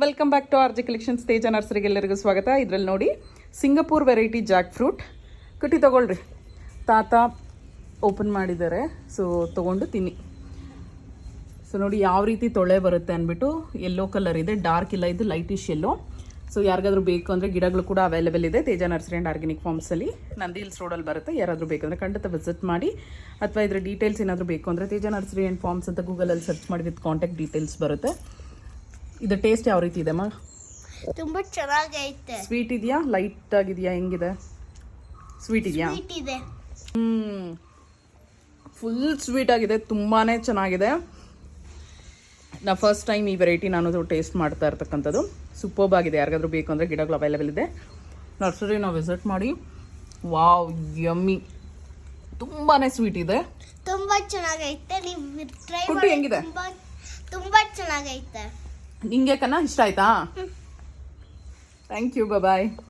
Welcome back to RJ collections. Teja ನರ್ಸರಿಗೆ ಎಲ್ಲರಿಗೂ ಸ್ವಾಗತ. ಇದರಲ್ಲಿ ನೋಡಿ ಸಿಂಗಪೂರ್ ವೆರೈಟಿ ಜಾಕ್ ಫ್ರೂಟ್ ಕಟ್ಟಿ ತೊಗೊಳ್ರಿ. ತಾತ ಓಪನ್ ಮಾಡಿದ್ದಾರೆ, ಸೊ ತೊಗೊಂಡು ತಿನ್ನಿ. ಸೊ ನೋಡಿ ಯಾವ ರೀತಿ ತೊಳೆ ಬರುತ್ತೆ ಅಂದ್ಬಿಟ್ಟು. ಯೆಲ್ಲೋ ಕಲರ್ ಇದೆ, ಡಾರ್ಕ್ ಇಲ್ಲ, ಇದು ಲೈಟಿಶ್ ಯೆಲ್ಲೋ. ಸೊ ಯಾರಿಗಾದ್ರೂ ಬೇಕು ಅಂದರೆ ಗಿಡಗಳು ಕೂಡ ಅವೈಲೇಬಲ್ ಇದೆ ತೇಜ ನರ್ಸರಿ ಆ್ಯಂಡ್ ಆರ್ಗ್ಯಾನಿಕ್ ಫಾರ್ಮ್ಸಲ್ಲಿ, ನಂದಿ ಹಿಲ್ಸ್ ರೋಡಲ್ಲಿ ಬರುತ್ತೆ. ಯಾರಾದರೂ ಬೇಕಂದರೆ ಖಂಡಿತ ವಿಸಿಟ್ ಮಾಡಿ. ಅಥವಾ ಇದರ ಡೀಟೇಲ್ಸ್ ಏನಾದರೂ ಬೇಕು ಅಂದರೆ ತೇಜ ನರ್ಸರಿ ಆ್ಯಂಡ್ ಫಾರ್ಮ್ಸ್ ಅಂತ ಗೂಗಲಲ್ಲಿ ಸರ್ಚ್ ಮಾಡಿ ವಿತ್ ಕಾಂಟ್ಯಾಕ್ಟ್ ಡೀಟೇಲ್ಸ್ ಬರುತ್ತೆ. ಇದು ಟೇಸ್ಟ್ ಯಾವ ರೀತಿ ಇದೆ ಅಮ್ಮ? ತುಂಬ ಚೆನ್ನಾಗೈತೆ. ಸ್ವೀಟ್ ಇದೆಯಾ, ಲೈಟ್ ಆಗಿದೆಯಾ, ಹೆಂಗಿದೆ? ಸ್ವೀಟ್ ಇದೆಯಾ? ಇದೆ. ಫುಲ್ ಸ್ವೀಟ್ ಆಗಿದೆ, ತುಂಬಾ ಚೆನ್ನಾಗಿದೆ. ನಾ ಫಸ್ಟ್ ಟೈಮ್ ಈ ವೆರೈಟಿ ನಾನು ಟೇಸ್ಟ್ ಮಾಡ್ತಾ ಇರ್ತಕ್ಕಂಥದ್ದು. ಸೂಪರ್ಬ್ ಆಗಿದೆ. ಯಾರಿಗಾದ್ರೂ ಬೇಕು ಅಂದರೆ ಗಿಡಗಳು ಅವೈಲೇಬಲ್ ಇದೆ. ನರ್ಸರಿ ನಾವು ವಿಸಿಟ್ ಮಾಡಿ. ವಾವ್, ಯಮ್ಮಿ, ತುಂಬಾ ಸ್ವೀಟ್ ಇದೆ, ತುಂಬ ಚೆನ್ನಾಗೈತೆ. ನೀವು ಟ್ರೈ ಕುಟ್ಟಿ ಮಾಡಿ. ಹೆಂಗಿದೆ? ತುಂಬ ಚೆನ್ನಾಗೈತೆ. ನಿಂಗೆ ಕನ್ನ ಇಷ್ಟ ಆಯ್ತಾ? Thank you, bye.